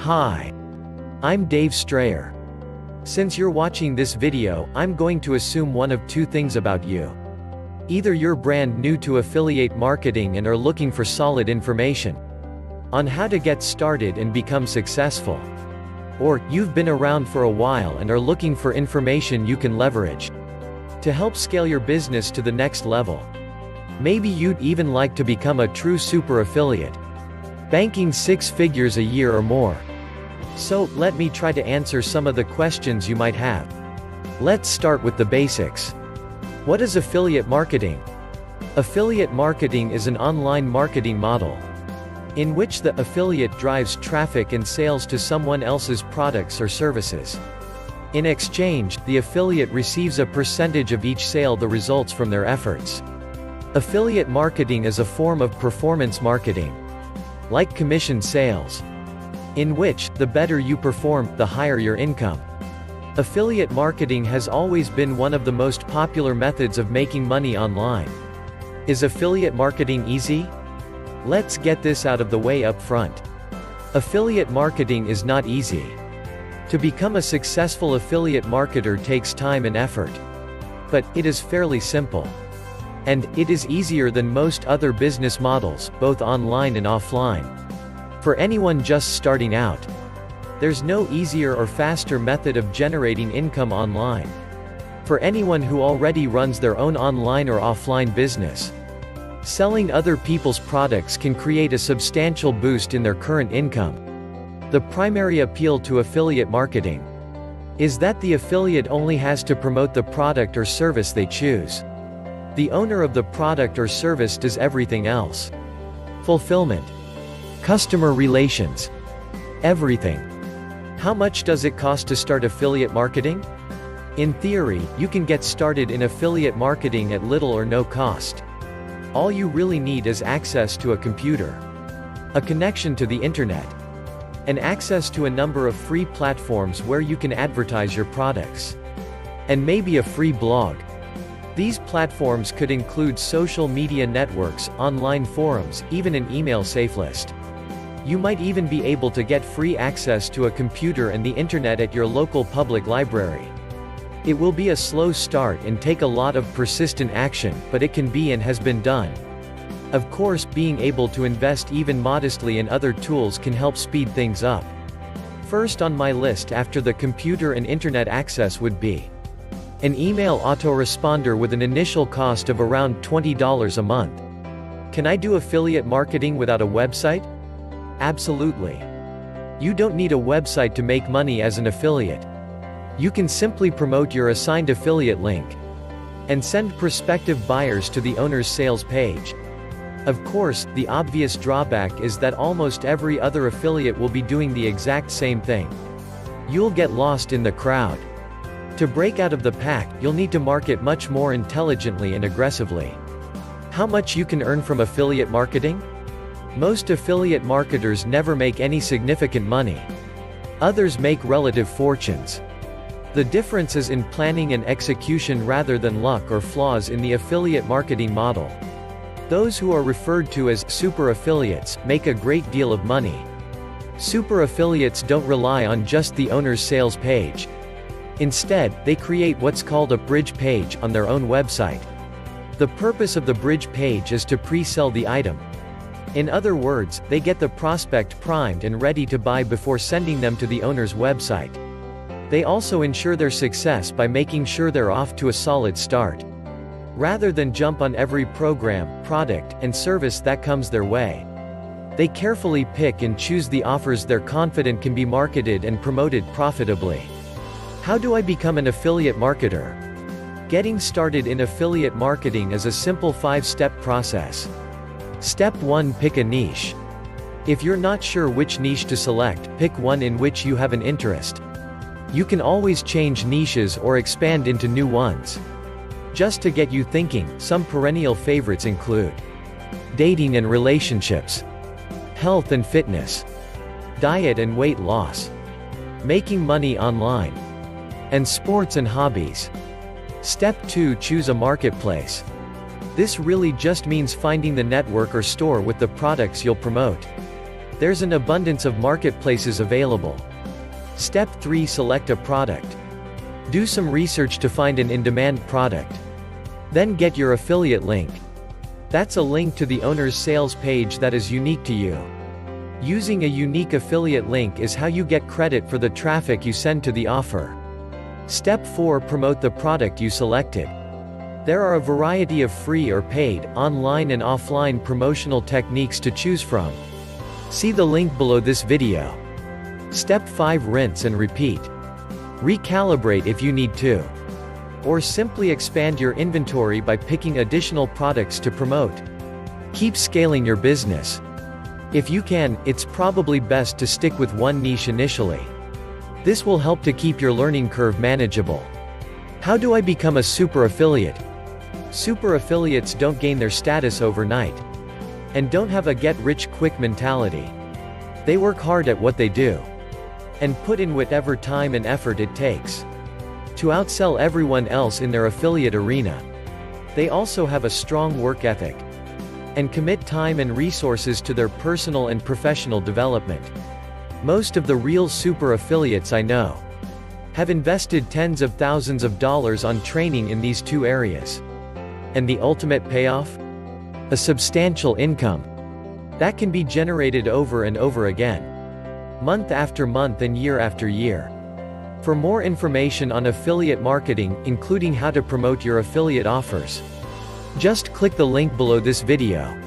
Hi. I'm Dave Strayer. Since you're watching this video, I'm going to assume one of two things about you. Either you're brand new to affiliate marketing and are looking for solid information on how to get started and become successful. Or, you've been around for a while and are looking for information you can leverage to help scale your business to the next level. Maybe you'd even like to become a true super affiliate, banking 6 figures a year or more. So, let me try to answer some of the questions you might have. Let's start with the basics. What is affiliate marketing? Affiliate marketing is an online marketing model in which the affiliate drives traffic and sales to someone else's products or services. In exchange, the affiliate receives a percentage of each sale that results from their efforts. Affiliate marketing is a form of performance marketing, like commission sales, in which, the better you perform, the higher your income. Affiliate marketing has always been one of the most popular methods of making money online. Is affiliate marketing easy? Let's get this out of the way up front. Affiliate marketing is not easy. To become a successful affiliate marketer takes time and effort. But, it is fairly simple. And, it is easier than most other business models, both online and offline. For anyone just starting out, there's no easier or faster method of generating income online. For anyone who already runs their own online or offline business, selling other people's products can create a substantial boost in their current income. The primary appeal to affiliate marketing is that the affiliate only has to promote the product or service they choose. The owner of the product or service does everything else. Fulfillment, customer relations, everything. How much does it cost to start affiliate marketing? In theory, you can get started in affiliate marketing at little or no cost. All you really need is access to a computer, a connection to the internet, and access to a number of free platforms where you can advertise your products. And maybe a free blog. These platforms could include social media networks, online forums, even an email safe list. You might even be able to get free access to a computer and the internet at your local public library. It will be a slow start and take a lot of persistent action, but it can be and has been done. Of course, being able to invest even modestly in other tools can help speed things up. First on my list after the computer and internet access would be an email autoresponder with an initial cost of around $20 a month. Can I do affiliate marketing without a website? Absolutely. You don't need a website to make money as an affiliate. You can simply promote your assigned affiliate link and send prospective buyers to the owner's sales page. Of course, the obvious drawback is that almost every other affiliate will be doing the exact same thing. You'll get lost in the crowd. To break out of the pack, you'll need to market much more intelligently and aggressively. How much you can earn from affiliate marketing? Most affiliate marketers never make any significant money. Others make relative fortunes. The difference is in planning and execution rather than luck or flaws in the affiliate marketing model. Those who are referred to as super affiliates make a great deal of money. Super affiliates don't rely on just the owner's sales page. Instead, they create what's called a bridge page on their own website. The purpose of the bridge page is to pre-sell the item. In other words, they get the prospect primed and ready to buy before sending them to the owner's website. They also ensure their success by making sure they're off to a solid start. Rather than jump on every program, product, and service that comes their way, they carefully pick and choose the offers they're confident can be marketed and promoted profitably. How do I become an affiliate marketer? Getting started in affiliate marketing is a simple 5-step process. Step 1: Pick a niche. If you're not sure which niche to select, pick one in which you have an interest. You can always change niches or expand into new ones. Just to get you thinking, some perennial favorites include dating and relationships, health and fitness, diet and weight loss, making money online, and sports and hobbies. Step 2: Choose a marketplace. This really just means finding the network or store with the products you'll promote. There's an abundance of marketplaces available. Step 3. Select a product. Do some research to find an in-demand product. Then get your affiliate link. That's a link to the owner's sales page that is unique to you. Using a unique affiliate link is how you get credit for the traffic you send to the offer. Step 4. Promote the product you selected. There are a variety of free or paid, online and offline promotional techniques to choose from. See the link below this video. Step 5. Rinse and repeat. Recalibrate if you need to. Or simply expand your inventory by picking additional products to promote. Keep scaling your business. If you can, it's probably best to stick with one niche initially. This will help to keep your learning curve manageable. How do I become a super affiliate? Super affiliates don't gain their status overnight. And don't have a get-rich-quick mentality. They work hard at what they do. And put in whatever time and effort it takes to outsell everyone else in their affiliate arena. They also have a strong work ethic and commit time and resources to their personal and professional development. Most of the real super affiliates I know have invested tens of thousands of dollars on training in these two areas. And the ultimate payoff? A substantial income that can be generated over and over again, month after month and year after year. For more information on affiliate marketing, including how to promote your affiliate offers, just click the link below this video.